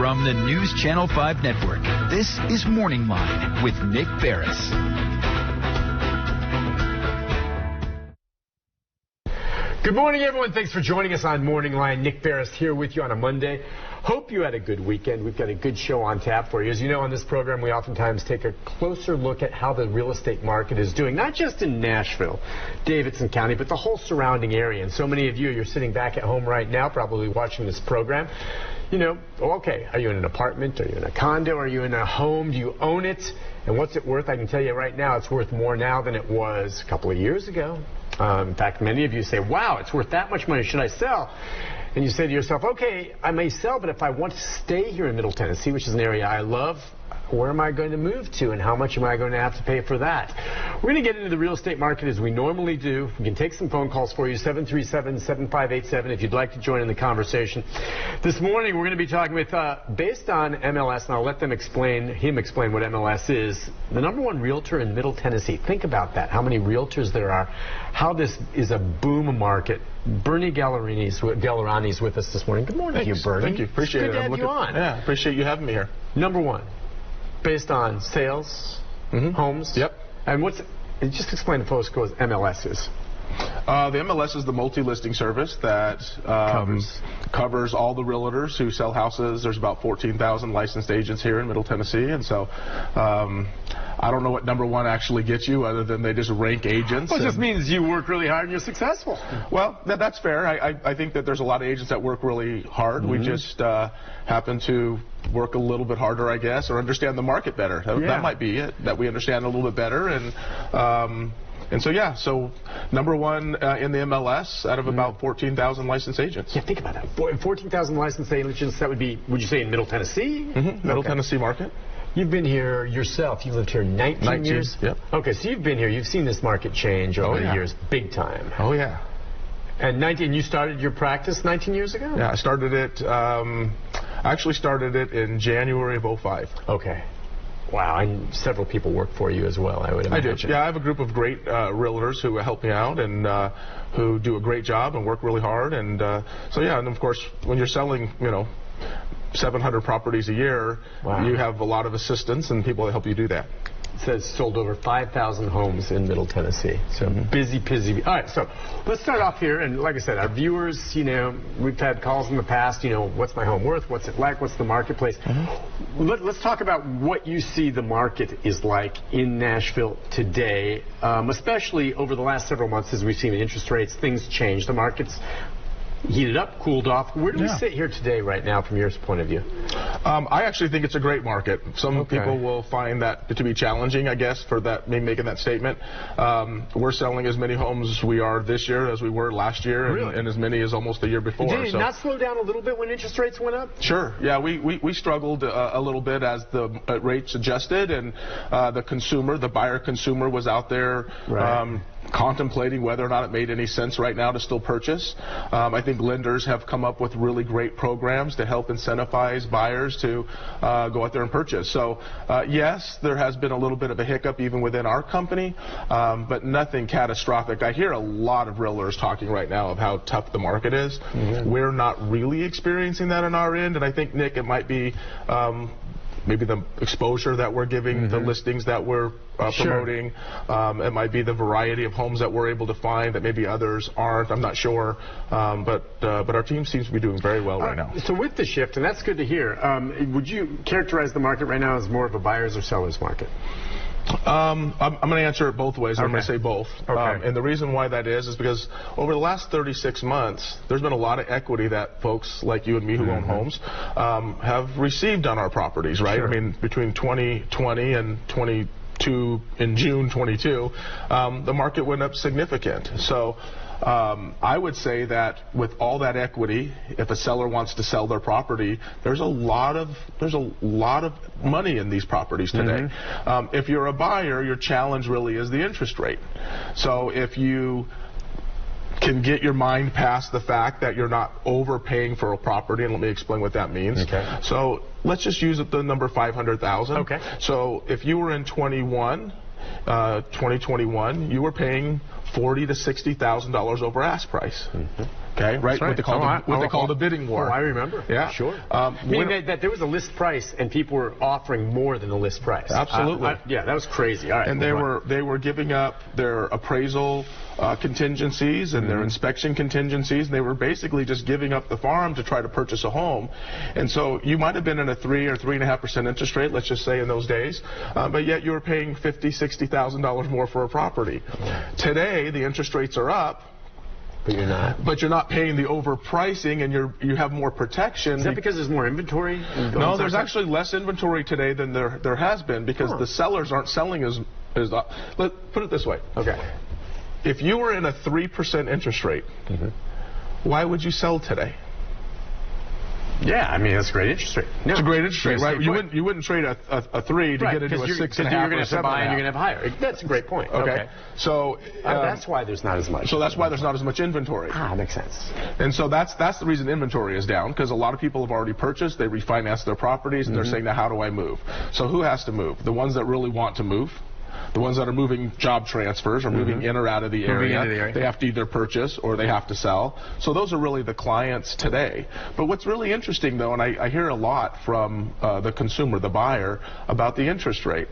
From the News Channel 5 Network, this is Morning Line with Nick Barris. Good morning, everyone. Thanks for joining us on Morning Line. Nick Barris here with you on a Monday. Hope you had a good weekend. We've got a good show on tap for you. As you know, on this program, we oftentimes take a closer look at how the real estate market is doing, not just in Nashville, Davidson County, but the whole surrounding area. And so many of you, you're sitting back at home right now, probably watching this program. You know, okay, are you in an apartment? Are you in a condo? Are you in a home? Do you own it? And what's it worth? I can tell you right now, it's worth more now than it was a couple of years ago. In fact, many of you say, wow, it's worth that much money. Should I sell? And you say to yourself, okay, I may sell, but if I want to stay here in Middle Tennessee, which is an area I love, where am I going to move to and how much am I going to have to pay for that? We're going to get into the real estate market as we normally do. We can take some phone calls for you, 737-7587, if you'd like to join in the conversation. This morning, we're going to be talking with, based on MLS, and I'll let him explain what MLS is, the #1 realtor in Middle Tennessee. Think about that, how many realtors there are, how this is a boom market. Bernie Gallerani's with us this morning. Good morning to you, Bernie. Thank you. Appreciate it. Good to have you on. Yeah, appreciate you having me here. #1. Based on sales, homes. Yep. And just explain to folks what MLS is. The MLS is the multi-listing service that covers all the realtors who sell houses. There's about 14,000 licensed agents here in Middle Tennessee, and so I don't know what #1 actually gets you other than they just rank agents. Well, it just means you work really hard and you're successful. Well, that's fair. I think that there's a lot of agents that work really hard. We just happen to work a little bit harder, I guess, or understand the market better. That might be it, that we understand a little bit better. And so, yeah, so #1 in the MLS out of about 14,000 licensed agents. Yeah, think about that. 14,000 licensed agents, that would be, would you say, in Middle Tennessee? Middle Tennessee market. You've been here yourself. You've lived here 19 years? Yep. Okay, so you've been here. You've seen this market change over the years, big time. Oh, yeah. And you started your practice 19 years ago? Yeah, I started it, I actually started it in January of '05. Okay. Wow, and several people work for you as well, I would imagine. I do. Yeah, I have a group of great realtors who help me out and who do a great job and work really hard. And so, yeah, and of course, when you're selling, 700 properties a year, you have a lot of assistants and people that help you do that. It says sold over 5,000 homes in Middle Tennessee. So busy. All right, so let's start off here. And like I said, our viewers, we've had calls in the past, what's my home worth? What's it like? What's the marketplace? Let's talk about what you see the market is like in Nashville today, especially over the last several months as we've seen interest rates, things change. The market's heated up, cooled off. Where do we sit here today right now from your point of view? I actually think it's a great market. Some people will find that to be challenging, I guess, for me making that statement. We're selling as many homes as we are this year as we were last year, and as many as almost the year before. Did it not slow down a little bit when interest rates went up? Sure. Yeah, we struggled a little bit as the rates adjusted, and the buyer consumer was out there contemplating whether or not it made any sense right now to still purchase. I think lenders have come up with really great programs to help incentivize buyers to go out there and purchase. So, yes, there has been a little bit of a hiccup even within our company, but nothing catastrophic. I hear a lot of realtors talking right now of how tough the market is. We're not really experiencing that on our end, and I think, Nick, it might be maybe the exposure that we're giving, the listings that we're promoting. It might be the variety of homes that we're able to find that maybe others aren't. I'm not sure. But our team seems to be doing very well right now. So with the shift, and that's good to hear, would you characterize the market right now as more of a buyer's or seller's market? I'm going to answer it both ways. I'm going to say both. And the reason why that is because over the last 36 months, there's been a lot of equity that folks like you and me who own homes have received on our properties, right? I mean, between 2020 and 22 in June 22, the market went up significant. So I would say that with all that equity, if a seller wants to sell their property, there's a lot of money in these properties today. If you're a buyer, your challenge really is the interest rate. So if you can get your mind past the fact that you're not overpaying for a property, and let me explain what that means. So let's just use the number 500,000. So if you were in 2021, you were paying $40,000 to $60,000 over ask price. Okay, right? Right. What they call the bidding war. Oh, I remember. Yeah, sure. Meaning that there was a list price and people were offering more than the list price. Absolutely. Yeah, that was crazy. All right. And they were giving up their appraisal contingencies and their inspection contingencies, and they were basically just giving up the farm to try to purchase a home. And so you might have been in a 3 or 3.5% interest rate, let's just say in those days, but yet you were paying $50,000, $60,000 more for a property. Today, the interest rates are up. But you're not. But you're not paying the overpricing, and you have more protection. Is that because there's more inventory? No, there's actually less inventory today than there has been, because the sellers aren't selling as put it this way. Okay. If you were in a 3% interest rate, why would you sell today? Yeah, I mean, that's a great interest rate. No. It's a great interest rate, right? You wouldn't trade a 3 to get into a 6.5 or 7.5. You're going to have to buy and you're going to have higher. That's a great point. Okay. So that's why there's not as much. So that's why there's not as much inventory. Makes sense. And so that's the reason inventory is down, because a lot of people have already purchased, they refinanced their properties, and they're saying, now how do I move? So who has to move? The ones that really want to move. The ones that are moving job transfers or moving in or out of the area, they have to either purchase or they have to sell. So those are really the clients today. But what's really interesting, though, and I hear a lot from the consumer, the buyer, about the interest rate.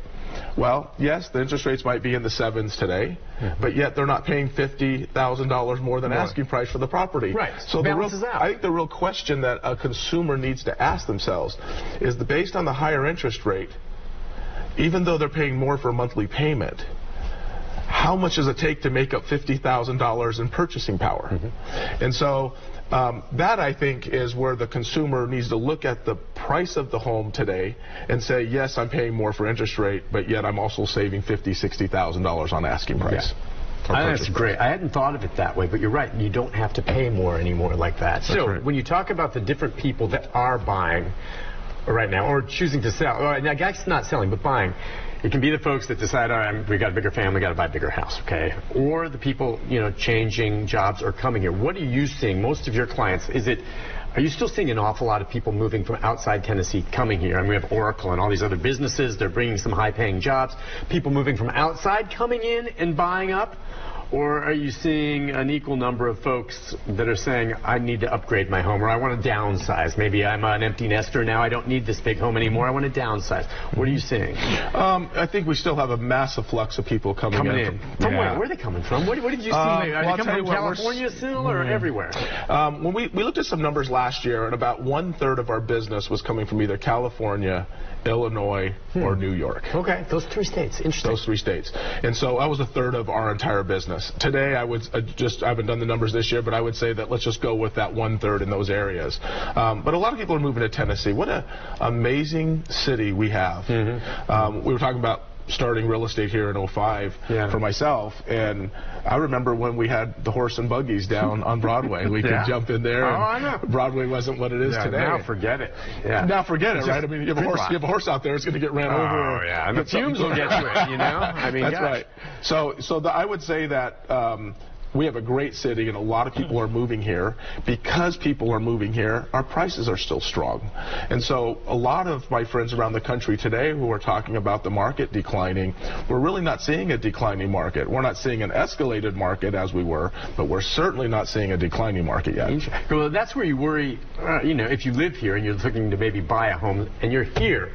Well, yes, the interest rates might be in the 7s today, but yet they're not paying $50,000 more than asking price for the property. Right. So I think the real question that a consumer needs to ask themselves is, based on the higher interest rate, even though they're paying more for a monthly payment, how much does it take to make up $50,000 in purchasing power? And so that, I think, is where the consumer needs to look at the price of the home today and say, yes, I'm paying more for interest rate, but yet I'm also saving $50,000, $60,000 on asking price. I think that's great. I hadn't thought of it that way, but you're right. You don't have to pay more anymore like that. So when you talk about the different people that are buying right now, or choosing to sell, or I guess not selling, but buying, it can be the folks that decide, all right, we got a bigger family, got to buy a bigger house, okay? Or the people, changing jobs or coming here. What are you seeing? Most of your clients, are you still seeing an awful lot of people moving from outside Tennessee coming here? And we have Oracle and all these other businesses. They're bringing some high-paying jobs. People moving from outside coming in and buying up? Or are you seeing an equal number of folks that are saying, I need to upgrade my home, or I want to downsize? Maybe I'm an empty nester now. I don't need this big home anymore. I want to downsize. What are you seeing? I think we still have a massive flux of people coming in. From where? Where are they coming from? What did you see? Are they coming from California still, or everywhere? When we looked at some numbers last year, and about 1/3 of our business was coming from either California, Illinois, or New York. Okay, those 3 states. Interesting. Those 3 states. And so that was 1/3 of our entire business. Today, I would I haven't done the numbers this year, but I would say that let's just go with that 1/3 in those areas. But a lot of people are moving to Tennessee. What an amazing city we have. We were talking about starting real estate here in 2005 for myself, and I remember when we had the horse and buggies down on Broadway. We could jump in there, and I know. Broadway wasn't what it is today. Now forget it. Now forget it, right? I mean, you have a horse out there, it's going to get ran over. Oh, yeah, and the fumes will get to it, I mean, that's right. So I would say that we have a great city, and a lot of people are moving here. Because people are moving here, our prices are still strong. And so a lot of my friends around the country today who are talking about the market declining, we're really not seeing a declining market. We're not seeing an escalated market as we were, but we're certainly not seeing a declining market yet. Well, that's where you worry, if you live here and you're looking to maybe buy a home and you're here.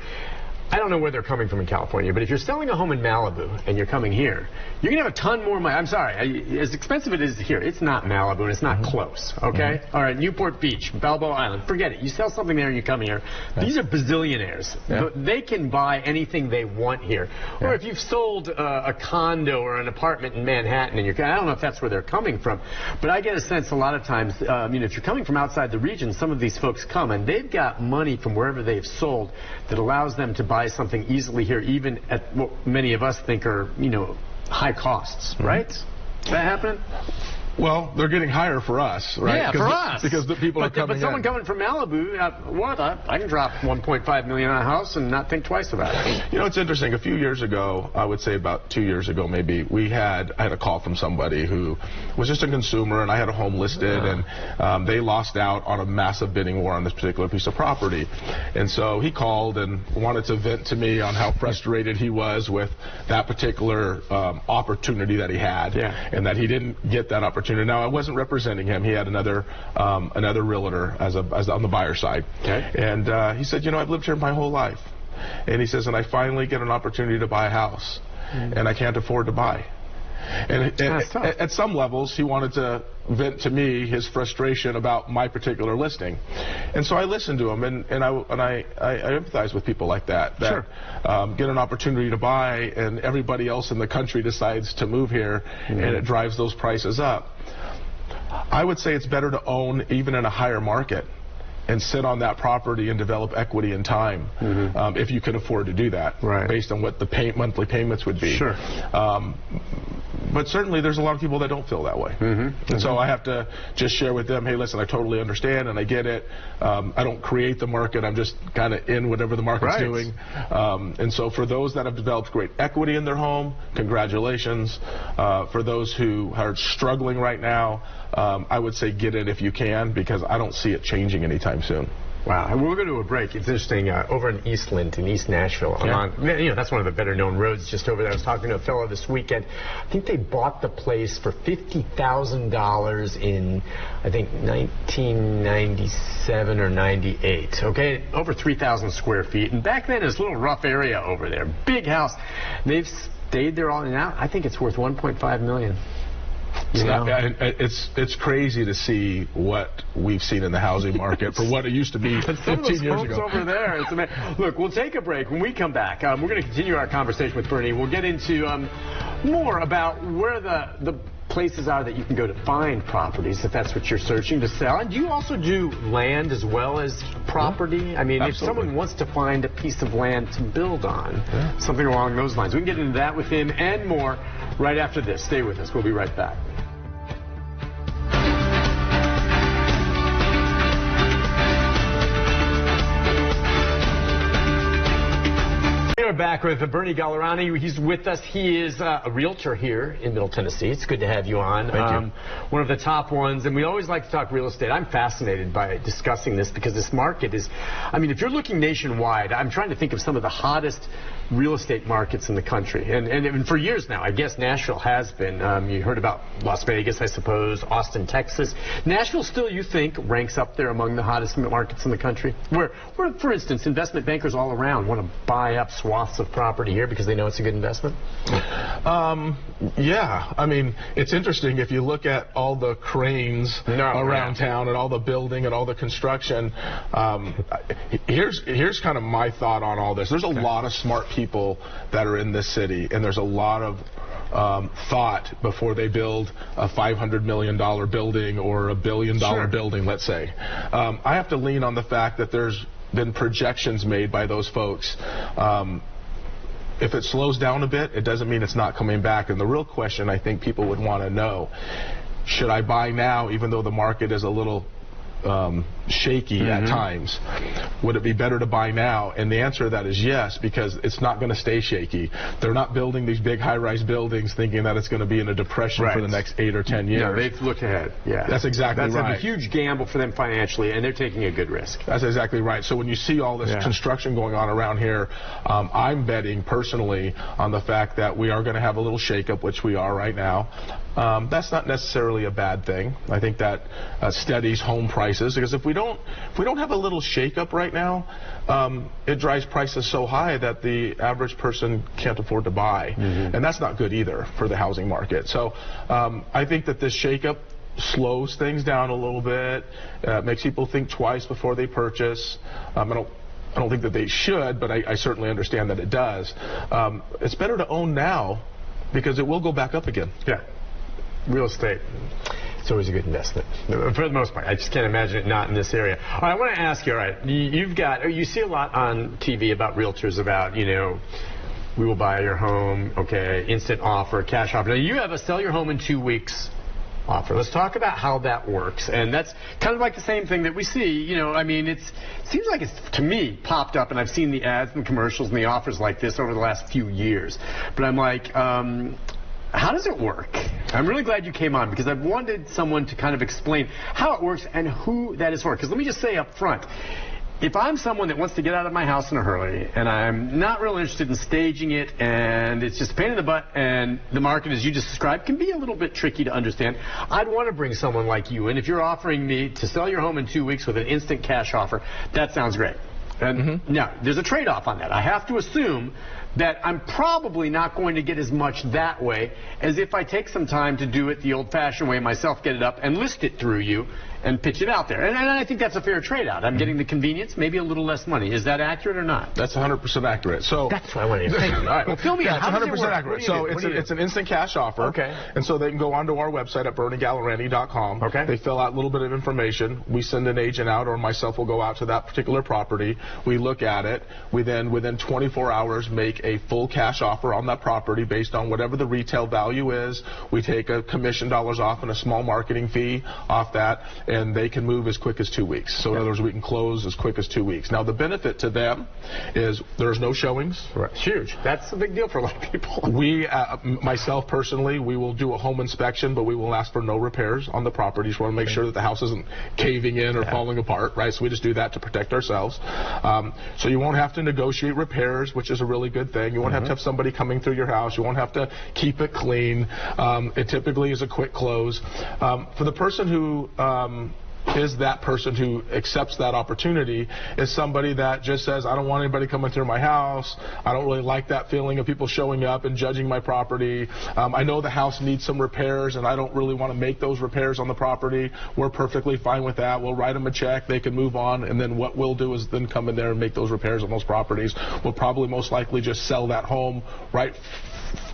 I don't know where they're coming from in California, but if you're selling a home in Malibu and you're coming here, you're going to have a ton more money. I'm sorry, as expensive as it is here, it's not Malibu and it's not close, okay? All right, Newport Beach, Balboa Island, forget it. You sell something there and you come here. These are bazillionaires. They can buy anything they want here. Or if you've sold a condo or an apartment in Manhattan, and I don't know if that's where they're coming from, but I get a sense a lot of times, if you're coming from outside the region, some of these folks come and they've got money from wherever they've sold that allows them to buy something easily here, even at what many of us think are, high costs, right? Is that happening? Well, they're getting higher for us, right? Yeah, for us. Because the people are coming But someone coming from Malibu, I can drop $1.5 million on a house and not think twice about it. It's interesting. A few years ago, I would say about 2 years ago maybe, I had a call from somebody who was just a consumer, and I had a home listed, and they lost out on a massive bidding war on this particular piece of property. And so he called and wanted to vent to me on how frustrated he was with that particular opportunity that he had, and that he didn't get that opportunity opportunity. Now, I wasn't representing him. He had another realtor as on the buyer side. Okay. And he said, you know, I've lived here my whole life. And he says, and I finally get an opportunity to buy a house, and I can't afford to buy. And at some levels, he wanted to vent to me his frustration about my particular listing. And so I listened to him, and I empathize with people like that Sure. Get an opportunity to buy, and everybody else in the country decides to move here, and it drives those prices up. I would say it's better to own even in a higher market and sit on that property and develop equity in time, if you can afford to do that, based on what the monthly payments would be. Sure. But certainly there's a lot of people that don't feel that way. And so I have to just share with them, hey, listen, I totally understand and I get it. I don't create the market. I'm just kind of in whatever the market's doing. And so for those that have developed great equity in their home, congratulations. For those who are struggling right now, I would say get it if you can, because I don't see it changing anytime soon. Wow. And we'll go to a break. It's interesting. Over in Eastland, in East Nashville, that's one of the better-known roads just over there. I was talking to a fellow this weekend. I think they bought the place for $50,000 in, I think, 1997 or 98. Okay, over 3,000 square feet. And back then, it was a little rough area over there. Big house. They've stayed there all in and out. I think it's worth $1.5 million. It's crazy to see what we've seen in the housing market for what it used to be 15 years ago. Over there. It's amazing. Look, we'll take a break. When we come back, we're going to continue our conversation with Bernie. We'll get into more about where the places are that you can go to find properties, if that's what you're searching to sell. And do you also do land as well as property? I mean, if someone wants to find a piece of land to build on, something along those lines, we can get into that with him and more right after this. Stay with us. We'll be right back. We're back with Bernie Gallerani. He's with us. He is a realtor here in Middle Tennessee. It's good to have you on. Thank you. One of the top ones, and we always like to talk real estate. I'm fascinated by discussing this because this market is, I mean, if you're looking nationwide, I'm trying to think of some of the hottest real estate markets in the country. And for years now, I guess Nashville has been. You heard about Las Vegas, I suppose, Austin, Texas. Nashville still, you think, ranks up there among the hottest markets in the country? Where for instance, investment bankers all around want to buy up swaths of property here because they know it's a good investment? Yeah. I mean, it's interesting if you look at all the cranes around town and all the building and all the construction. Here's kind of my thought on all this. There's a lot of smart people that are in this city, and there's a lot of thought before they build a $500 million building or $1 billion building, let's say. I have to lean on the fact that there's been projections made by those folks. If it slows down a bit, it doesn't mean it's not coming back. And the real question I think people would want to know, should I buy now even though the market is a little shaky at times? Would it be better to buy now? And the answer to that is yes, because it's not going to stay shaky. They're not building these big high-rise buildings thinking that it's going to be in a depression for the next 8 or 10 years. No, they've looked ahead. Yeah, that's exactly right. That's a huge gamble for them financially, and they're taking a good risk. That's exactly right. So when you see all this construction going on around here, I'm betting personally on the fact that we are going to have a little shakeup, which we are right now. That's not necessarily a bad thing. I think that steadies home prices, because if we don't have a little shakeup right now, it drives prices so high that the average person can't afford to buy, and that's not good either for the housing market. So I think that this shakeup slows things down a little bit, makes people think twice before they purchase. I don't think that they should, but I certainly understand that it does. It's better to own now because it will go back up again. Yeah. Real estate, it's always a good investment for the most part. I just can't imagine it not in this area. All right, I want to ask you, all right, you see a lot on TV about realtors about, we will buy your home, okay, instant offer, cash offer. Now, you have a sell your home in 2 weeks offer. Let's talk about how that works. And that's kind of like the same thing that we see, I mean, it seems like it's, to me, popped up, and I've seen the ads and commercials and the offers like this over the last few years. But I'm like, how does it work? I'm really glad you came on because I've wanted someone to kind of explain how it works and who that is for. Because let me just say up front, if I'm someone that wants to get out of my house in a hurry, and I'm not really interested in staging it, and it's just a pain in the butt, and the market, as you just described, can be a little bit tricky to understand, I'd want to bring someone like you in. If you're offering me to sell your home in 2 weeks with an instant cash offer, that sounds great. And now, there's a trade-off on that. I have to assume that I'm probably not going to get as much that way as if I take some time to do it the old-fashioned way myself, get it up and list it through you and pitch it out there. And I think that's a fair trade-out. I'm getting the convenience, maybe a little less money. Is that accurate or not? That's 100% accurate. So that's what I wanted to say. All right. Well, fill me in. It's 100% accurate. So it's an instant cash offer. Okay. And so they can go onto our website at BernieGallerani.com. Okay. They fill out a little bit of information. We send an agent out, or myself will go out to that particular property. We look at it. We then, within 24 hours, make a full cash offer on that property based on whatever the retail value is. We take a commission dollars off and a small marketing fee off that, and they can move as quick as 2 weeks. So in other words, we can close as quick as 2 weeks. Now the benefit to them is there's no showings. Right. Huge. That's a big deal for a lot of people. We, myself personally, we will do a home inspection, but we will ask for no repairs on the property. Just want to make sure that the house isn't caving in or falling apart, right? So we just do that to protect ourselves. So you won't have to negotiate repairs, which is a really good thing. You won't have to have somebody coming through your house. You won't have to keep it clean. It typically is a quick close. For the person who is that person who accepts that opportunity is somebody that just says, I don't want anybody coming through my house. I don't really like that feeling of people showing up and judging my property. I know the house needs some repairs, and I don't really want to make those repairs on the property. We're perfectly fine with that. We'll write them a check. They can move on, and then what we'll do is then come in there and make those repairs on those properties. We'll probably most likely just sell that home right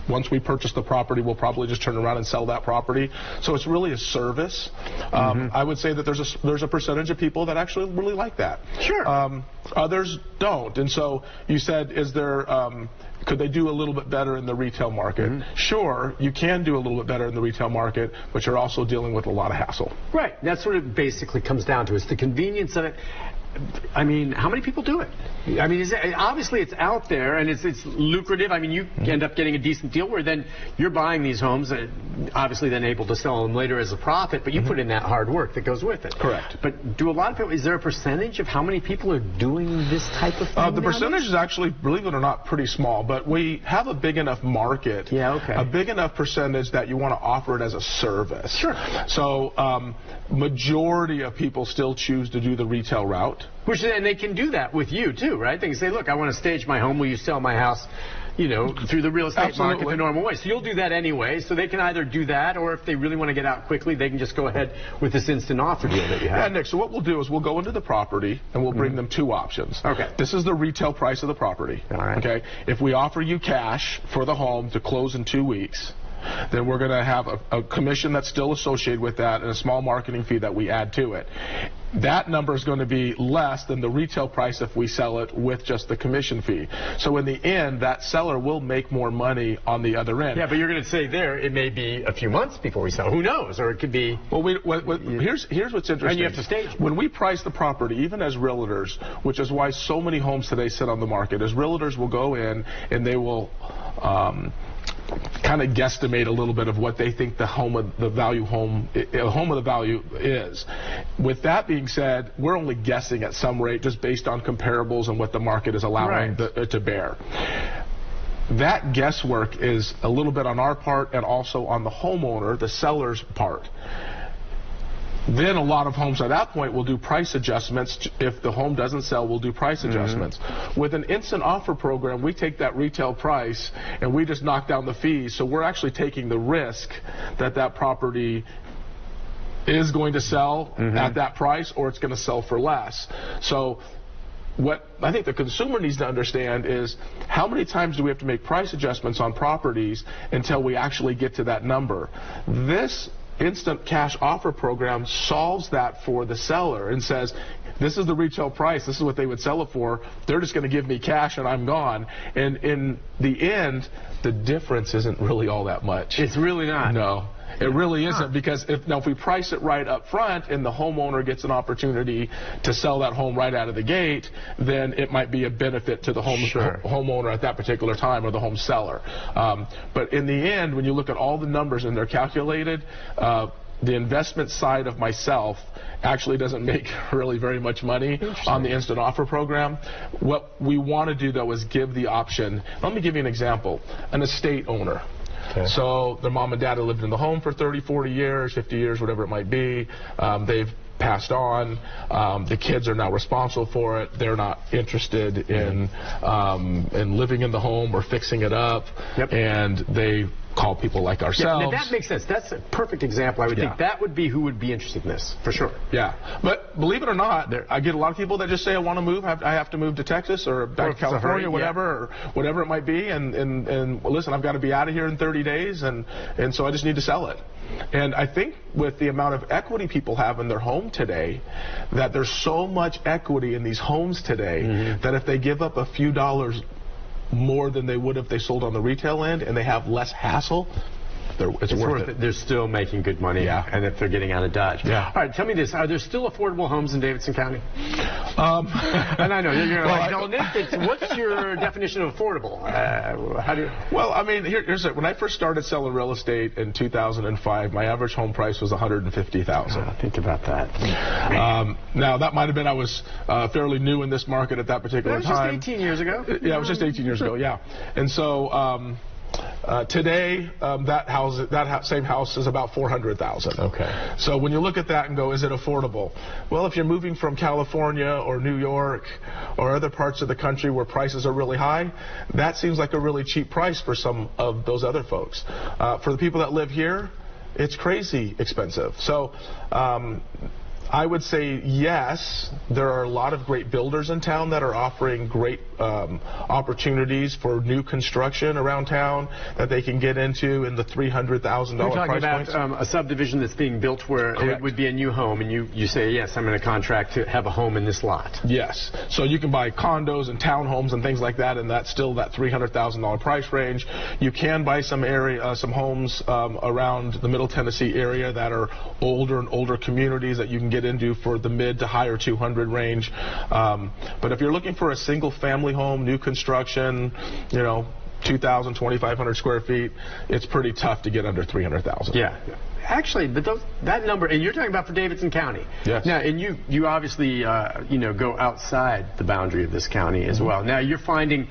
once we purchase the property. We'll probably just turn around and sell that property. So it's really a service. I would say that there's a percentage of people that actually really like that. Sure. Others don't. And so you said, is there, could they do a little bit better in the retail market? Sure, you can do a little bit better in the retail market, but you're also dealing with a lot of hassle. Right. That's what it basically comes down to. It's the convenience of it. I mean, how many people do it? I mean, obviously it's out there and it's lucrative. I mean, you end up getting a decent deal where then you're buying these homes, obviously then able to sell them later as a profit, but you put in that hard work that goes with it. Correct. But do a lot of people, is there a percentage of how many people are doing this type of thing? The percentage is actually, believe it or not, pretty small, but we have a big enough market, a big enough percentage that you want to offer it as a service. Sure. So majority of people still choose to do the retail route. And they can do that with you too, right? They can say, look, I want to stage my home. Will you sell my house, you know, through the real estate market the normal way? So you'll do that anyway. So they can either do that, or if they really want to get out quickly, they can just go ahead with this instant offer deal that you have. Yeah, Nick, so what we'll do is we'll go into the property and we'll bring them two options. Okay. This is the retail price of the property. All right. Okay. If we offer you cash for the home to close in 2 weeks, then we're going to have a commission that's still associated with that and a small marketing fee that we add to it. That number is going to be less than the retail price if we sell it with just the commission fee. So in the end, that seller will make more money on the other end. Yeah, but you're going to say there it may be a few months before we sell. Who knows? Or it could be... Well, here's what's interesting. And you have to stage. When we price the property, even as realtors, which is why so many homes today sit on the market, as realtors will go in and they will... kind of guesstimate a little bit of what they think the home of the value is. With that being said, we're only guessing at some rate just based on comparables and what the market is allowing to bear. That guesswork is a little bit on our part and also on the homeowner, the seller's part. Then a lot of homes at that point will do price adjustments. If the home doesn't sell, we'll do price adjustments. With an instant offer program, we take that retail price and we just knock down the fees. So we're actually taking the risk that that property is going to sell at that price or it's going to sell for less. So what I think the consumer needs to understand is how many times do we have to make price adjustments on properties until we actually get to that number. This instant cash offer program solves that for the seller and says, this is the retail price, this is what they would sell it for, they're just going to give me cash and I'm gone. And in the end, the difference isn't really all that much. It's really not. No. It really isn't, because if we price it right up front and the homeowner gets an opportunity to sell that home right out of the gate, then it might be a benefit to the homeowner at that particular time or the home seller. But in the end, when you look at all the numbers and they're calculated, the investment side of myself actually doesn't make really very much money on the instant offer program. What we want to do, though, is give the option. Let me give you an example. An estate owner. Okay. So their mom and dad have lived in the home for 30, 40 years, 50 years, whatever it might be. They've passed on. The kids are now responsible for it. They're not interested in living in the home or fixing it up. And they call people like ourselves. Yeah, that makes sense. That's a perfect example. I would think that would be who would be interested in this, for sure. Yeah. But believe it or not, I get a lot of people that just say, I want to move. I have to move to Texas or back to California, or whatever it might be. And listen, I've got to be out of here in 30 days, and so I just need to sell it. And I think with the amount of equity people have in their home today, that there's so much equity in these homes today that if they give up a few dollars more than they would if they sold on the retail end and they have less hassle, it's worth it. They're still making good money, and if they're getting out of Dodge. All right, tell me this. Are there still affordable homes in Davidson County? And I know, you're like, no, Nick, what's your definition of affordable? How do you... Well, I mean, here's it. When I first started selling real estate in 2005, my average home price was $150,000. Think about that. Now, that might have been I was fairly new in this market at that particular time. That was just 18 years ago. Yeah, it was just 18 years ago, And so... today, that same house is about $400,000. Okay. So when you look at that and go, is it affordable? Well, if you're moving from California or New York or other parts of the country where prices are really high, that seems like a really cheap price for some of those other folks. For the people that live here, it's crazy expensive. So I would say yes, there are a lot of great builders in town that are offering great opportunities for new construction around town that they can get into in the $300,000 price points. You're talking about a subdivision that's being built where it would be a new home, and you say, yes, I'm in a contract to have a home in this lot. Yes. So you can buy condos and townhomes and things like that, and that's still that $300,000 price range. You can buy some homes around the Middle Tennessee area that are older and older communities that you can get into for the mid to higher 200 range. But if you're looking for a single family home, new construction, 2,000, 2,500 square feet, it's pretty tough to get under 300,000. Yeah. Actually, but that number, and you're talking about for Davidson County. Yes. Now, and you obviously, go outside the boundary of this county as well. Now, you're finding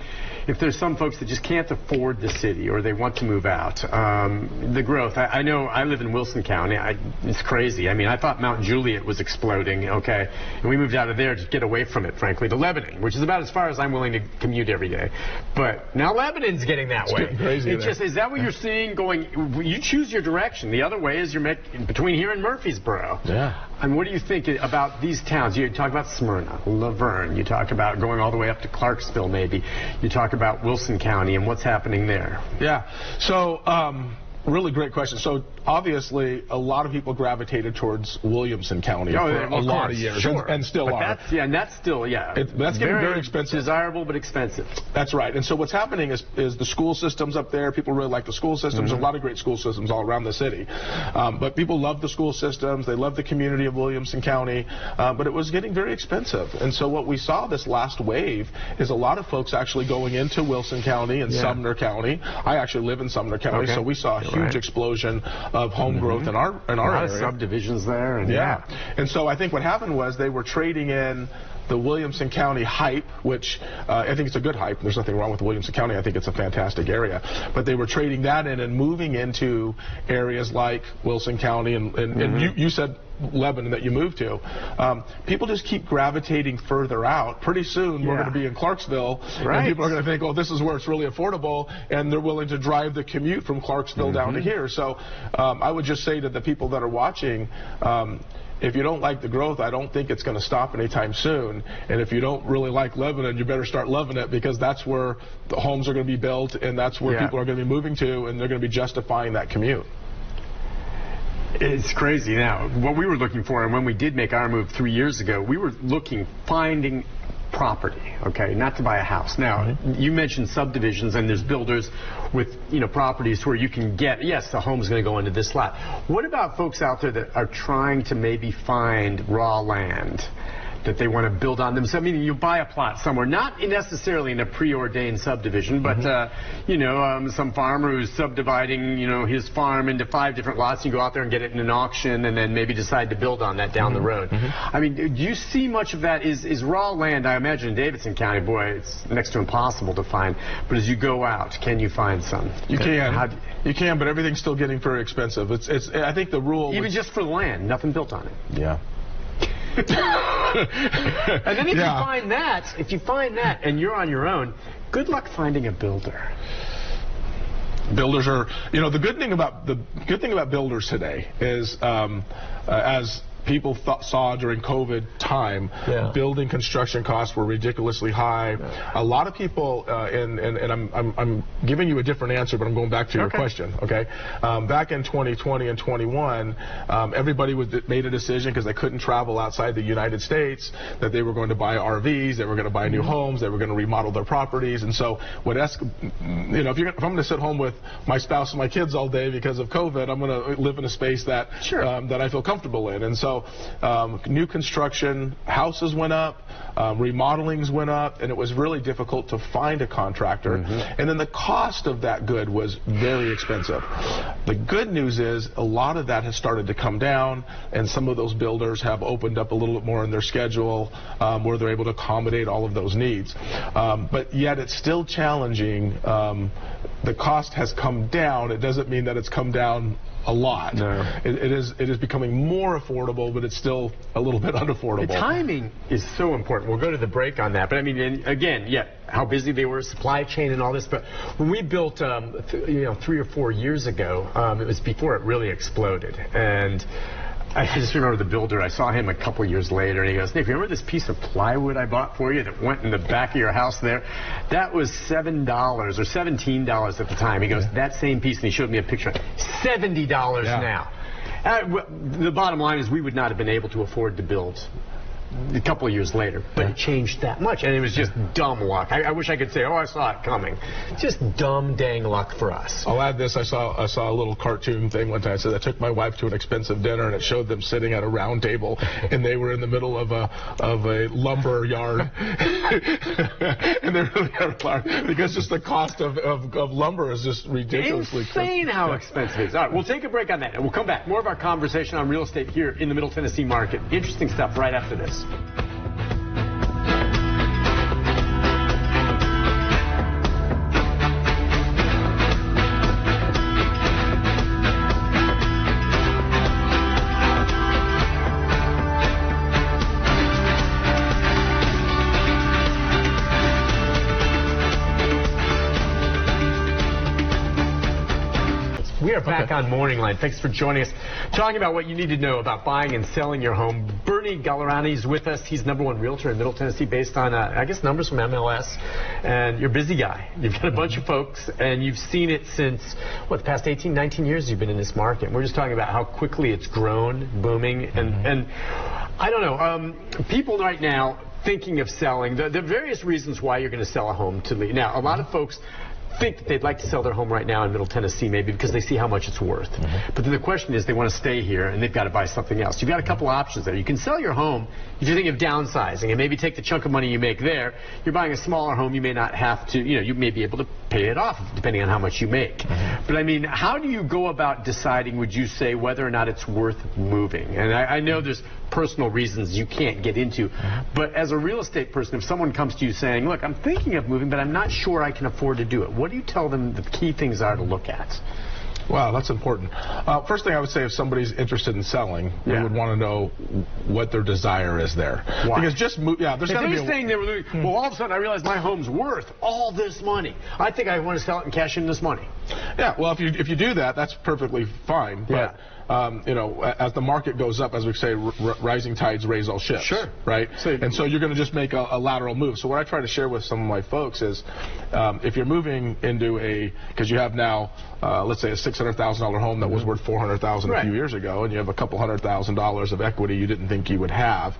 if there's some folks that just can't afford the city or they want to move out, the growth. I know I live in Wilson County. It's crazy. I mean, I thought Mount Juliet was exploding, and we moved out of there to get away from it, frankly, to Lebanon, which is about as far as I'm willing to commute every day. But now Lebanon's getting that way. Getting crazy. Is that what you're seeing going? You choose your direction. The other way is you're making between here and Murfreesboro. Yeah. And what do you think about these towns? You talk about Smyrna, Laverne. You talk about going all the way up to Clarksville, maybe. You talk about Wilson County and what's happening there. Yeah. So, really great question. So, obviously, a lot of people gravitated towards Williamson County for a lot of years, and still are. That's still, that's getting very expensive. Desirable, but expensive. That's right. And so what's happening is the school systems up there. People really like the school systems. There's a lot of great school systems all around the city. But people love the school systems. They love the community of Williamson County. But it was getting very expensive. And so what we saw this last wave is a lot of folks actually going into Wilson County and Sumner County. I actually live in Sumner County, so we saw a huge explosion of home growth in our area. A lot of subdivisions there. And And so I think what happened was they were trading in the Williamson County hype, which I think it's a good hype. There's nothing wrong with Williamson County. I think it's a fantastic area. But they were trading that in and moving into areas like Wilson County and you said Lebanon that you moved to. People just keep gravitating further out. Pretty soon we're going to be in Clarksville, and people are going to think, oh, this is where it's really affordable, and they're willing to drive the commute from Clarksville down to here. So I would just say to the people that are watching, if you don't like the growth, I don't think it's going to stop anytime soon. And if you don't really like Lebanon, you better start loving it, because that's where the homes are going to be built, and that's where people are going to be moving to, and they're going to be justifying that commute. It's crazy. Now, what we were looking for, and when we did make our move 3 years ago, we were finding property, not to buy a house. Now, you mentioned subdivisions, and there's builders with, properties where you can get, yes, the home's going to go into this lot. What about folks out there that are trying to maybe find raw land that they want to build on them. So, I mean, you buy a plot somewhere, not necessarily in a preordained subdivision, but, you know, some farmer who's subdividing, you know, his farm into 5 different lots. You go out there and get it in an auction and then maybe decide to build on that down the road. I mean, do you see much of that? Is raw land, I imagine in Davidson County, boy, it's next to impossible to find. But as you go out, can you find some? You can. You can, but everything's still getting very expensive. I think the rule... Even just for land, nothing built on it. Yeah. And then if you find that and you're on your own, good luck finding a builder. Builders are, you know, the good thing about builders today is, as people saw during COVID time, building construction costs were ridiculously high. A lot of people, and I'm giving you a different answer, but I'm going back to your question. Okay, back in 2020 and 21, everybody made a decision because they couldn't travel outside the United States that they were going to buy RVs, they were going to buy new homes, they were going to remodel their properties, and so you know, if I'm going to sit home with my spouse and my kids all day because of COVID, I'm going to live in a space that that I feel comfortable in, and so. New construction, houses went up, remodelings went up, and it was really difficult to find a contractor. And then the cost of that good was very expensive. The good news is a lot of that has started to come down, and some of those builders have opened up a little bit more in their schedule where they're able to accommodate all of those needs. But yet it's still challenging. The cost has come down. It doesn't mean that it's come down a lot. No. It is becoming more affordable, but it's still a little bit unaffordable. The timing is so important. We'll go to the break on that. But I mean, again, how busy they were, supply chain and all this. But when we built, you know, 3 or 4 years ago, it was before it really exploded. And I just remember the builder. I saw him a couple years later, and he goes, "Nick, remember this piece of plywood I bought for you that went in the back of your house there? That was $7 or $17 at the time." He goes, "That same piece," and he showed me a picture. $70 now. The bottom line is we would not have been able to afford to build a couple of years later, but it changed that much, and it was just dumb luck. I wish I could say, "Oh, I saw it coming." Just dumb dang luck for us. I'll add this: I saw a little cartoon thing one time. I said I took my wife to an expensive dinner, and it showed them sitting at a round table, and they were in the middle of a lumber yard, and they really are large because just the cost of lumber is just ridiculously insane how expensive it is. All right, we'll take a break on that, and we'll come back. More of our conversation on real estate here in the Middle Tennessee market. Interesting stuff right after this. We are back on Morning Line. Thanks for joining us. Talking about what you need to know about buying and selling your home. Bernie Gallerani is with us. He's #1 realtor in Middle Tennessee based on, I guess, numbers from MLS. And you're a busy guy. You've got a bunch of folks, and you've seen it since, what, the past 18, 19 years you've been in this market. We're just talking about how quickly it's grown, booming. And I don't know, people right now thinking of selling, the various reasons why you're going to sell a home to leave. Now, a lot of folks think that they'd like to sell their home right now in Middle Tennessee, maybe because they see how much it's worth. But then the question is, they want to stay here and they've got to buy something else. You've got a couple options there. You can sell your home if you're thinking of downsizing and maybe take the chunk of money you make there. You're buying a smaller home, you may not have to, you know, you may be able to pay it off depending on how much you make. But I mean, how do you go about deciding, would you say, whether or not it's worth moving? And I know there's personal reasons you can't get into, but as a real estate person, if someone comes to you saying, "Look, I'm thinking of moving, but I'm not sure I can afford to do it," what do you tell them the key things are to look at? Wow, that's important. First thing I would say, if somebody's interested in selling, they would want to know what their desire is there. Why? Because just there's got to be saying they were well, all of a sudden I realized my home's worth all this money. I think I want to sell it and cash in this money. Yeah, well, if you do that, that's perfectly fine. But you know, as the market goes up, as we say, rising tides raise all ships. Sure. Right? And so you're going to just make a lateral move. So what I try to share with some of my folks is, if you're moving into because you have now, let's say a $600,000 home that was worth $400,000 a few years ago, and you have a couple $100,000 of equity you didn't think you would have.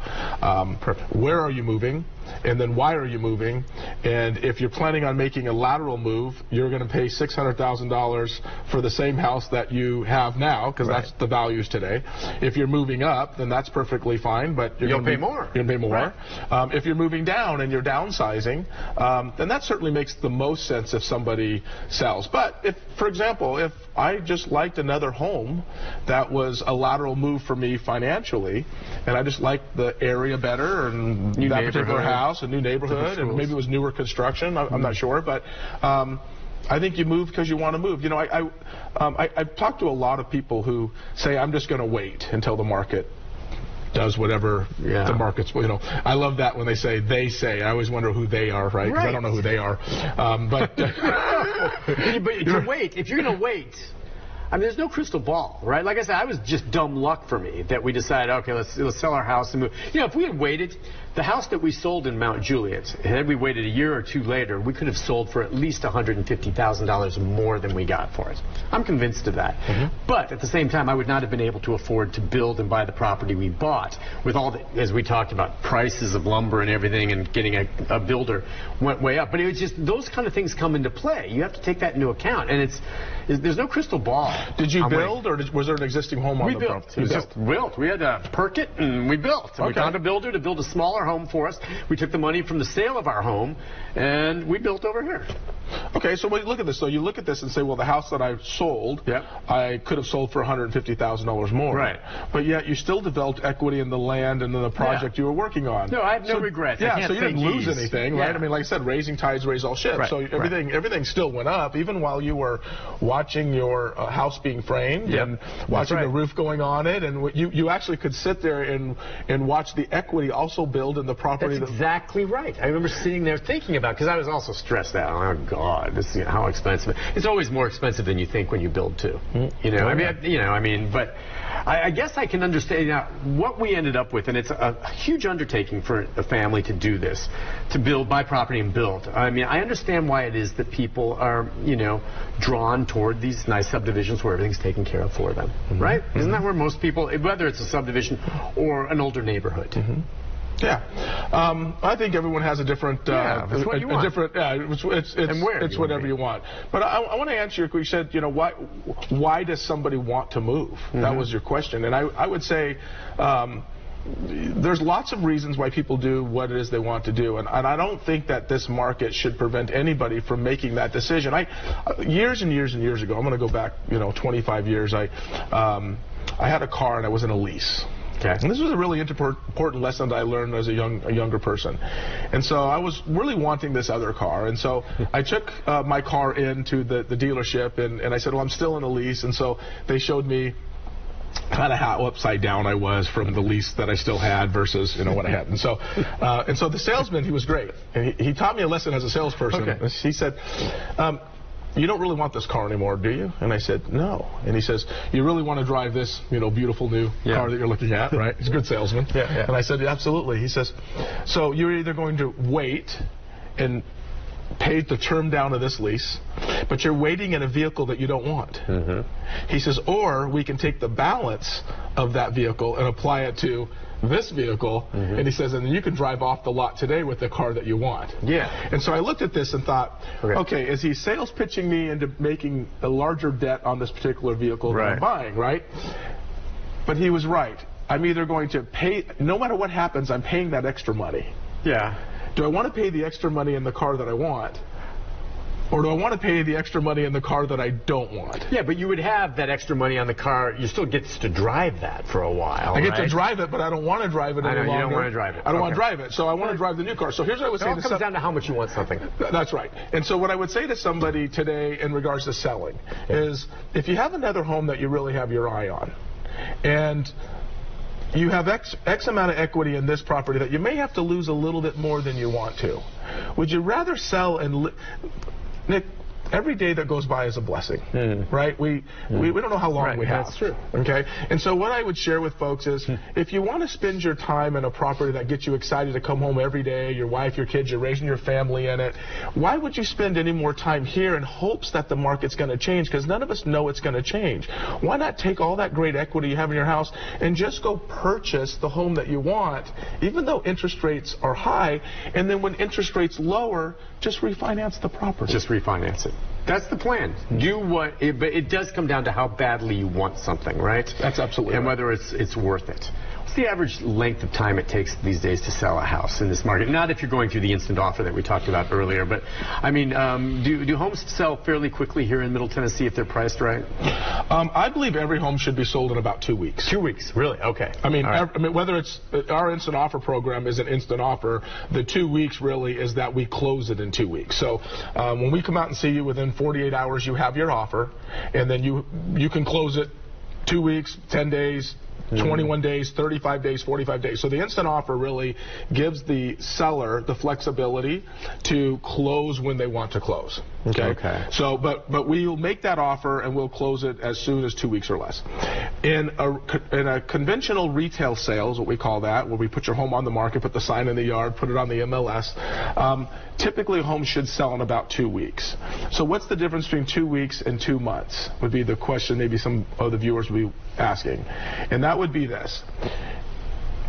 Where are you moving? And then why are you moving? And if you're planning on making a lateral move, you're going to pay $600,000 for the same house that you have now, because that's the values today. If you're moving up, then that's perfectly fine, but you're going to pay more. You're going to pay more. Right. If you're moving down and you're downsizing, then that certainly makes the most sense if somebody sells. But if, for example, if I just liked another home that was a lateral move for me financially, and I just liked the area better and that particular house, a new neighborhood, and maybe it was newer construction, I'm not sure, but I think you move because you want to move. You know, I've talked to a lot of people who say, I'm just going to wait until the market does whatever the market's, you know. I love that when they say. I always wonder who they are, right? Because I don't know who they are. But to wait, if you're going to wait, I mean, there's no crystal ball, right? Like I said, I was just dumb luck for me that we decided, okay, let's sell our house and move. You know, if we had waited, the house that we sold in Mount Juliet, had we waited a year or two later, we could have sold for at least $150,000 more than we got for it. I'm convinced of that. But at the same time, I would not have been able to afford to build and buy the property we bought with all the, as we talked about, prices of lumber and everything, and getting a builder went way up. But it was just, those kind of things come into play. You have to take that into account, and there's no crystal ball. Did you build, or was there an existing home on the property? We just built. We had to perk it, and we built. And we found a builder to build a smaller home for us. We took the money from the sale of our home, and we built over here. Okay, so when you look at this, though, you look at this and say, well, the house that I sold, I could have sold for $150,000 more. Right. But yet you still developed equity in the land and in the project you were working on. No, I have no regrets. Yeah, so you didn't lose anything, right? I mean, like I said, raising tides raise all ships. Right. So everything still went up, even while you were watching your house being framed and watching the roof going on it, and you actually could sit there and watch the equity also build in the property. That's exactly right. I remember sitting there thinking about, because I was also stressed out. Oh God, this is how expensive. It's always more expensive than you think when you build too. You know, but I guess I can understand now what we ended up with, and it's a huge undertaking for a family to do this, to buy property and build. I mean, I understand why it is that people are, you know, drawn toward these nice subdivisions where everything's taken care of for them, right? Isn't that where most people, whether it's a subdivision or an older neighborhood? Yeah, I think everyone has a different, it's what you want. It's whatever you want. But I want to answer your question. You said, you know, why does somebody want to move? That was your question, and I would say there's lots of reasons why people do what it is they want to do, and I don't think that this market should prevent anybody from making that decision. Years and years and years ago, I'm going to go back, 25 years. I had a car and I was in a lease. Okay. And this was a really important lesson that I learned as a younger person. And so I was really wanting this other car. And so I took my car into the dealership, and I said, well, I'm still in a lease. And so they showed me kind of how upside down I was from the lease that I still had versus, what I had. And so the salesman, he was great. And he taught me a lesson as a salesperson. Okay. He said, you don't really want this car anymore, do you? And I said, no. And he says, you really want to drive this, beautiful new car that you're looking at, right? He's a good salesman. And I said, yeah, absolutely. He says, so you're either going to wait and pay the term down of this lease, but you're waiting in a vehicle that you don't want. He says, or we can take the balance of that vehicle and apply it to this vehicle, and he says, and then you can drive off the lot today with the car that you want. And so I looked at this and thought, okay, is he sales pitching me into making a larger debt on this particular vehicle that I'm buying, right? But he was right. I'm either going to pay, no matter what happens, I'm paying that extra money. Do I want to pay the extra money in the car that I want? Or do I want to pay the extra money in the car that I don't want? Yeah, but you would have that extra money on the car. You still get to drive that for a while. I get to drive it, but I don't want to drive it any longer. You don't want to drive it. I don't want to drive it, so I want to drive the new car. So here's what I would say to somebody. It all comes down to how much you want something. That's right. And so what I would say to somebody today in regards to selling is, if you have another home that you really have your eye on, and you have X amount of equity in this property that you may have to lose a little bit more than you want to, would you rather sell and Nick, every day that goes by is a blessing, right? We don't know how long we have. That's true. Okay? And so what I would share with folks is, if you want to spend your time in a property that gets you excited to come home every day, your wife, your kids, you're raising your family in it, why would you spend any more time here in hopes that the market's going to change? Because none of us know it's going to change. Why not take all that great equity you have in your house and just go purchase the home that you want, even though interest rates are high, and then when interest rates lower, just refinance the property. Just refinance it. That's the plan. But it does come down to how badly you want something, right? That's absolutely and right. whether it's worth it. What's the average length of time it takes these days to sell a house in this market? Not if you're going through the instant offer that we talked about earlier, but I mean, do homes sell fairly quickly here in Middle Tennessee if they're priced right? I believe every home should be sold in about 2 weeks. 2 weeks, really? Okay. I mean, whether it's our instant offer program is an instant offer, the 2 weeks really is that we close it in 2 weeks. So when we come out and see you, within 48 hours you have your offer, and then you can close it 2 weeks, 10 days, 21 days, 35 days, 45 days. So the instant offer really gives the seller the flexibility to close when they want to close. Okay. So, but we'll make that offer and we'll close it as soon as 2 weeks or less. In a conventional retail sales, what we call that, where we put your home on the market, put the sign in the yard, put it on the MLS, typically a home should sell in about 2 weeks. So what's the difference between 2 weeks and 2 months would be the question maybe some of the viewers would be asking. And that would be this.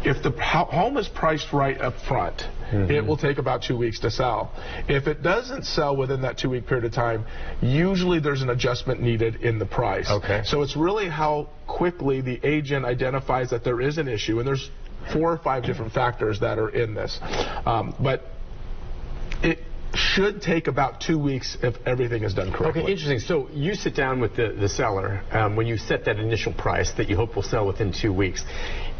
If the home is priced right up front, it will take about 2 weeks to sell. If it doesn't sell within that 2 week period of time, usually there's an adjustment needed in the price. So it's really how quickly the agent identifies that there is an issue, and there's 4 or 5 different factors that are in this. But it should take about 2 weeks if everything is done correctly. Okay, interesting. So you sit down with the seller when you set that initial price that you hope will sell within 2 weeks.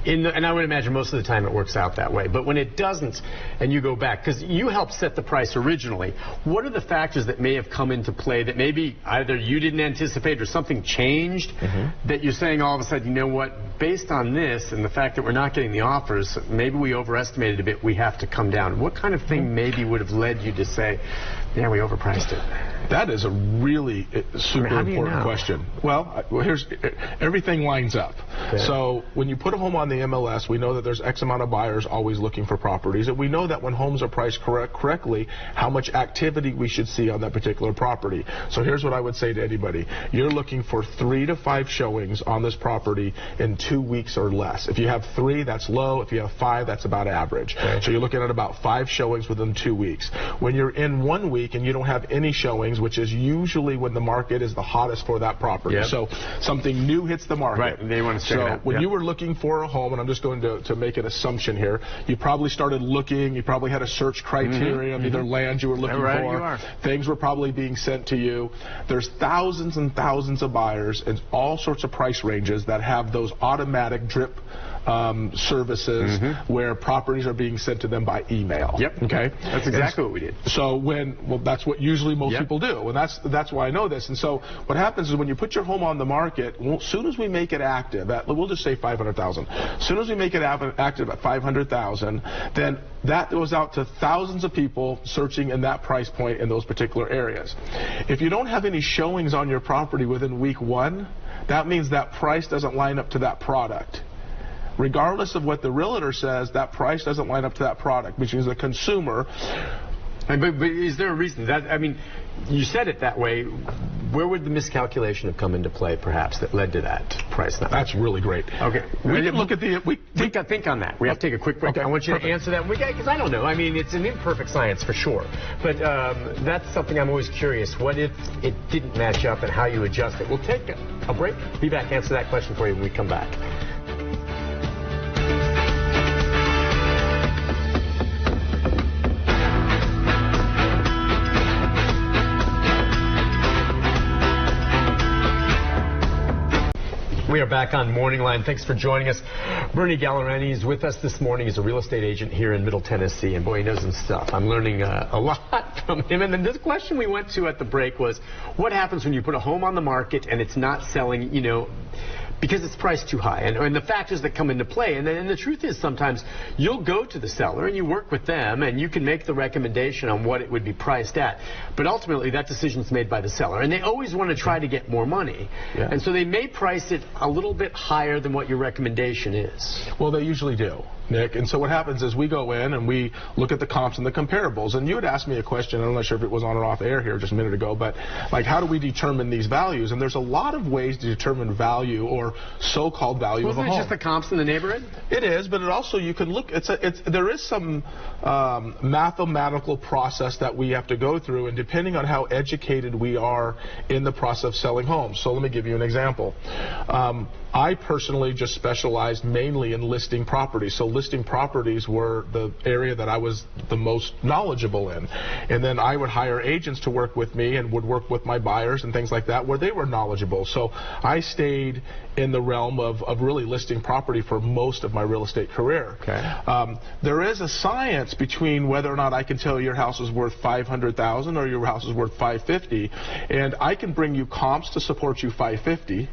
And I would imagine most of the time it works out that way. But when it doesn't, and you go back, because you helped set the price originally, what are the factors that may have come into play that maybe either you didn't anticipate or something changed that you're saying all of a sudden, you know what, based on this and the fact that we're not getting the offers, maybe we overestimated a bit, we have to come down. What kind of thing maybe would have led you to say, yeah, we overpriced it? That is a really super important question. Well, here's everything lines up. So when you put a home on the MLS, we know that there's X amount of buyers always looking for properties, and we know that when homes are priced correctly, how much activity we should see on that particular property. So here's what I would say to anybody. You're looking for 3 to 5 showings on this property in 2 weeks or less. If you have 3, that's low. If you have 5, that's about average. So you're looking at about 5 showings within 2 weeks. When you're in 1 week and you don't have any showings, which is usually when the market is the hottest for that property. So something new hits the market. Right, they want to say that. When you were looking for a home, and I'm just going to make an assumption here, you probably started looking, you probably had a search criteria of either land you were looking for. Things were probably being sent to you. There's thousands and thousands of buyers in all sorts of price ranges that have those automatic drip services where properties are being sent to them by email. Okay, that's exactly what we did. So that's what usually most people do, and that's why I know this. And so what happens is when you put your home on the market, as soon as we make it active at, we'll just say 500,000. As soon as we make it active at 500,000, then that goes out to thousands of people searching in that price point in those particular areas. If you don't have any showings on your property within week 1, that means that price doesn't line up to that product. Regardless of what the realtor says, that price doesn't line up to that product, which means the consumer. But is there a reason? I mean, you said it that way. Where would the miscalculation have come into play, perhaps, that led to that price number? That's really great. Okay. We can look at the... Think on that. We have to take a quick break. Okay, I want you to answer that. Because I don't know. I mean, it's an imperfect science for sure. But that's something I'm always curious. What if it didn't match up and how you adjust it? We'll take a break. Be back, answer that question for you when we come back. We are back on Morning Line. Thanks for joining us. Bernie Gallerani is with us this morning. He's a real estate agent here in Middle Tennessee, and boy, he knows his stuff. I'm learning a lot from him. And then this question we went to at the break was, what happens when you put a home on the market and it's not selling, because it's priced too high, and the factors that come into play. And the truth is, sometimes you'll go to the seller and you work with them, and you can make the recommendation on what it would be priced at. But ultimately, that decision's made by the seller, and they always want to try to get more money. Yeah. And so they may price it a little bit higher than what your recommendation is. Well, they usually do, Nick. And so what happens is we go in and we look at the comps and the comparables. And you had asked me a question, I'm not sure if it was on or off air here just a minute ago, but like, how do we determine these values? And there's a lot of ways to determine value or so-called value of a home. Wasn't it just the comps in the neighborhood? It is, but it also, you can look, there is some mathematical process that we have to go through, and depending on how educated we are in the process of selling homes. So let me give you an example. I personally just specialized mainly in listing properties. So listing properties were the area that I was the most knowledgeable in. And then I would hire agents to work with me and would work with my buyers and things like that where they were knowledgeable. So I stayed in the realm of really listing property for most of my real estate career. Okay. There is a science between whether or not I can tell your house is worth $500,000 or your house is worth $550,000. And I can bring you comps to support you $550,000.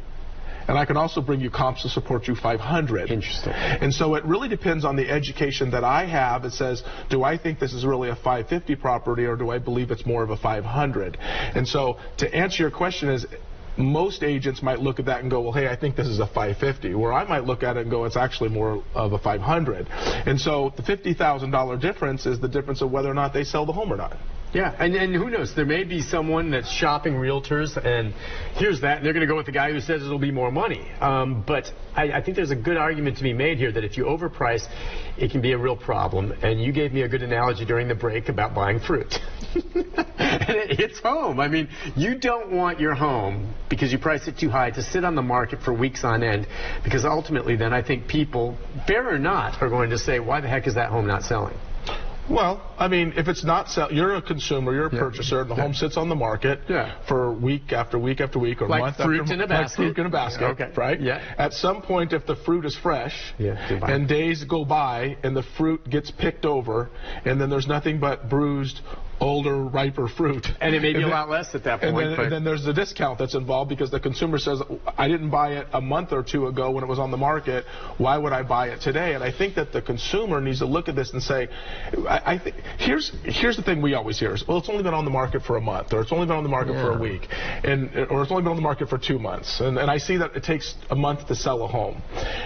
And I can also bring you comps to support you $500,000. Interesting. And so it really depends on the education that I have. It says, do I think this is really a $550,000 property, or do I believe it's more of a $500,000? And so to answer your question is, most agents might look at that and go, well, hey, I think this is a $550,000. Where I might look at it and go, it's actually more of a $500,000. And so the $50,000 difference is the difference of whether or not they sell the home or not. Yeah, and who knows? There may be someone that's shopping realtors and here's that, and they're going to go with the guy who says it'll be more money. But I think there's a good argument to be made here that if you overprice, it can be a real problem. And you gave me a good analogy during the break about buying fruit. And it hits home. I mean, you don't want your home, because you price it too high, to sit on the market for weeks on end, because ultimately then I think people, fair or not, are going to say, why the heck is that home not selling? Well, I mean, if it's not you're a consumer, you're a purchaser, and the home sits on the market for week after week after week, or like month fruit after in a basket. Like fruit in a basket, okay. Right? Yeah. At some point, if the fruit is fresh, and days go by, and the fruit gets picked over, and then there's nothing but bruised, older, riper fruit. And it may be a lot less at that point. And then there's a discount that's involved, because the consumer says, I didn't buy it a month or two ago when it was on the market. Why would I buy it today? And I think that the consumer needs to look at this and say, I think here's the thing we always hear is, well, it's only been on the market for a month, or it's only been on the market for a week, or it's only been on the market for 2 months. And I see that it takes a month to sell a home.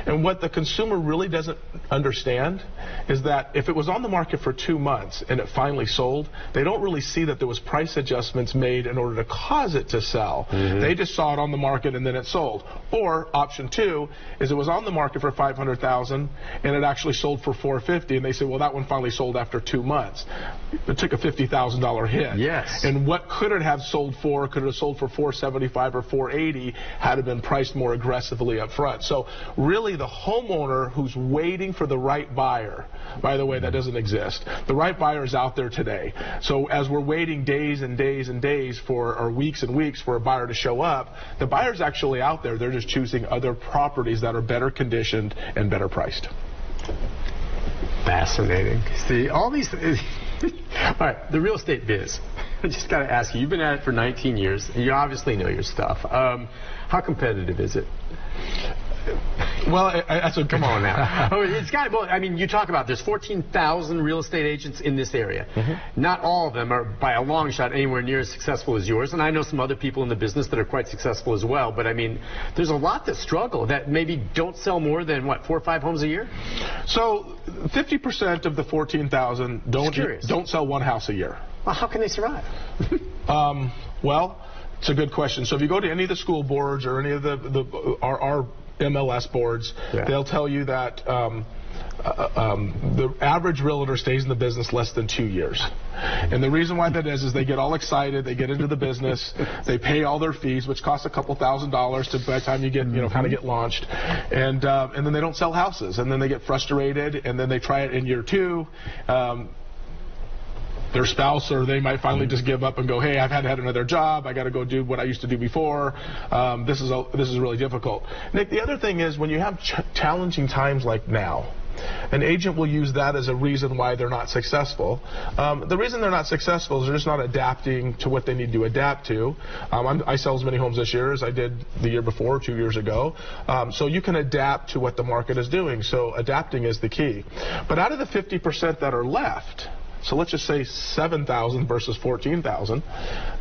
And what the consumer really doesn't understand is that if it was on the market for 2 months and it finally sold, they don't really see that there was price adjustments made in order to cause it to sell. They just saw it on the market and then it sold. Or option two is it was on the market for $500,000 and it actually sold for $450,000, and they say, well, that one finally sold after 2 months. It took a $50,000 hit. Yes. And what could it have sold for? Could it have sold for $475,000 or $480,000 had it been priced more aggressively up front? So really, the homeowner who's waiting for the right buyer, by the way, that doesn't exist. The right buyer is out there today. So as we're waiting days and days and days or weeks and weeks for a buyer to show up, the buyer's actually out there. They're just choosing other properties that are better conditioned and better priced. Fascinating. See, all these... All right, the real estate biz. I just got to ask you, you've been at it for 19 years. You obviously know your stuff. How competitive is it? Well, that's a come on now. It's got. Well, I mean, you talk about there's 14,000 real estate agents in this area. Not all of them are by a long shot anywhere near as successful as yours, and I know some other people in the business that are quite successful as well. But I mean, there's a lot that struggle, that maybe don't sell more than what, 4 or 5 homes a year. So 50% of the 14,000 don't sell one house a year. Well, how can they survive? Well, it's a good question. So if you go to any of the school boards or any of our MLS boards, they'll tell you that the average realtor stays in the business less than 2 years. And the reason why that is they get all excited, they get into the business, they pay all their fees, which costs a couple $1,000s to by the time you get, kind of get launched. And then they don't sell houses, and then they get frustrated, and then they try it in year 2. Their spouse, or they might finally just give up and go, hey, I've had another job, I got to go do what I used to do before. This is really difficult. Nick, the other thing is, when you have challenging times like now, an agent will use that as a reason why they're not successful. The reason they're not successful is they're just not adapting to what they need to adapt to. I sell as many homes this year as I did the year before, 2 years ago. So you can adapt to what the market is doing. So adapting is the key. But out of the 50% that are left, so let's just say 7,000 versus 14,000,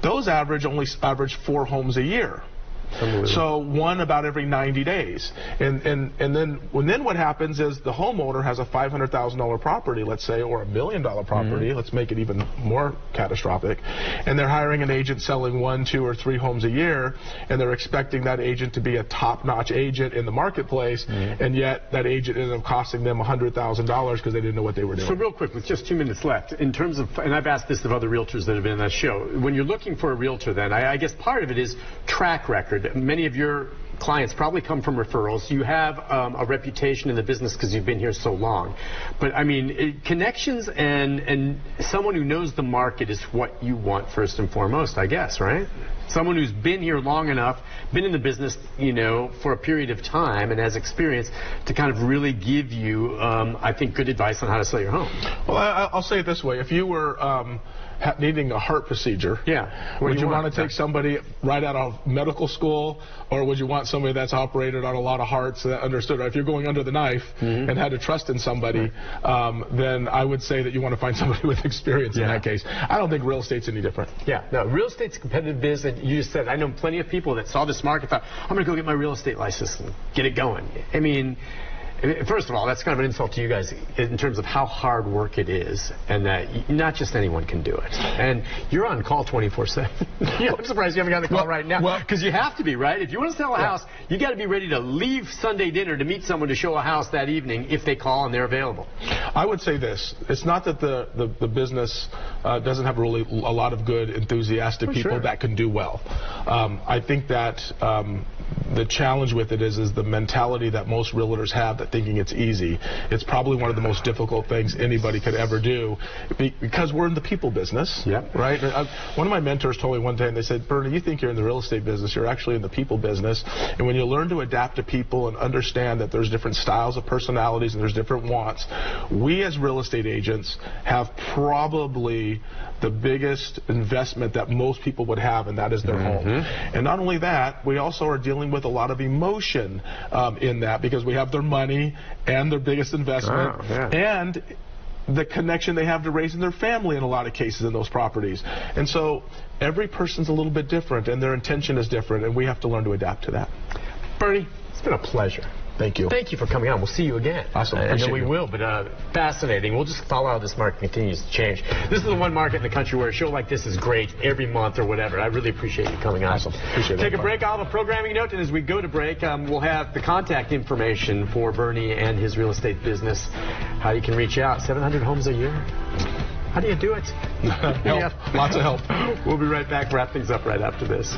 those only average 4 homes a year. So one about every 90 days. And then what happens is the homeowner has a $500,000 property, let's say, or $1 million property. Let's make it even more catastrophic. And they're hiring an agent selling 1, 2, or 3 homes a year, and they're expecting that agent to be a top-notch agent in the marketplace, and yet that agent ended up costing them $100,000 because they didn't know what they were doing. So real quick, with just 2 minutes left, in terms of, and I've asked this of other realtors that have been on that show, when you're looking for a realtor then, I guess part of it is track record. Many of your clients probably come from referrals. You have a reputation in the business because you've been here so long. But, I mean, connections and someone who knows the market is what you want first and foremost, I guess, right? Someone who's been here long enough, been in the business, you know, for a period of time and has experience to kind of really give you, I think, good advice on how to sell your home. Well, I'll say it this way. If you were needing a heart procedure, would you want to take somebody right out of medical school, or would you want somebody that's operated on a lot of hearts that understood? If you're going under the knife and had to trust in somebody, then I would say that you want to find somebody with experience in that case. I don't think real estate's any different. No, real estate's a competitive business. You just said, I know plenty of people that saw this market, thought, I'm going to go get my real estate license and get it going. I mean, first of all, that's kind of an insult to you guys in terms of how hard work it is, and that not just anyone can do it. And you're on call 24/7. I'm surprised you haven't got the call right now, because you have to be, right? If you want to sell a house, you got to be ready to leave Sunday dinner to meet someone to show a house that evening if they call and they're available. I would say this: it's not that the business doesn't have really a lot of good, enthusiastic people that can do well. I think that the challenge with it is the mentality that most realtors have, that thinking it's easy. It's probably one of the most difficult things anybody could ever do, because we're in the people business, right? One of my mentors told me one day, and they said, Bernie, you think you're in the real estate business, you're actually in the people business, and when you learn to adapt to people and understand that there's different styles of personalities and there's different wants, we as real estate agents have probably the biggest investment that most people would have, and that is their home. And not only that, we also are dealing with a lot of emotion in that, because we have their money and their biggest investment and the connection they have to raising their family in a lot of cases in those properties. And so every person's a little bit different, and their intention is different, and we have to learn to adapt to that. Bernie, it's been a pleasure. Thank you. Thank you for coming on. We'll see you again. Awesome. I know we will, but fascinating. We'll just follow how this market continues to change. This is the one market in the country where a show like this is great every month or whatever. I really appreciate you coming on. Awesome. Appreciate it. Take a break. I'll have a programming note, and as we go to break, we'll have the contact information for Bernie and his real estate business, how you can reach out. 700 homes a year? How do you do it? Help. Lots of help. We'll be right back. Wrap things up right after this.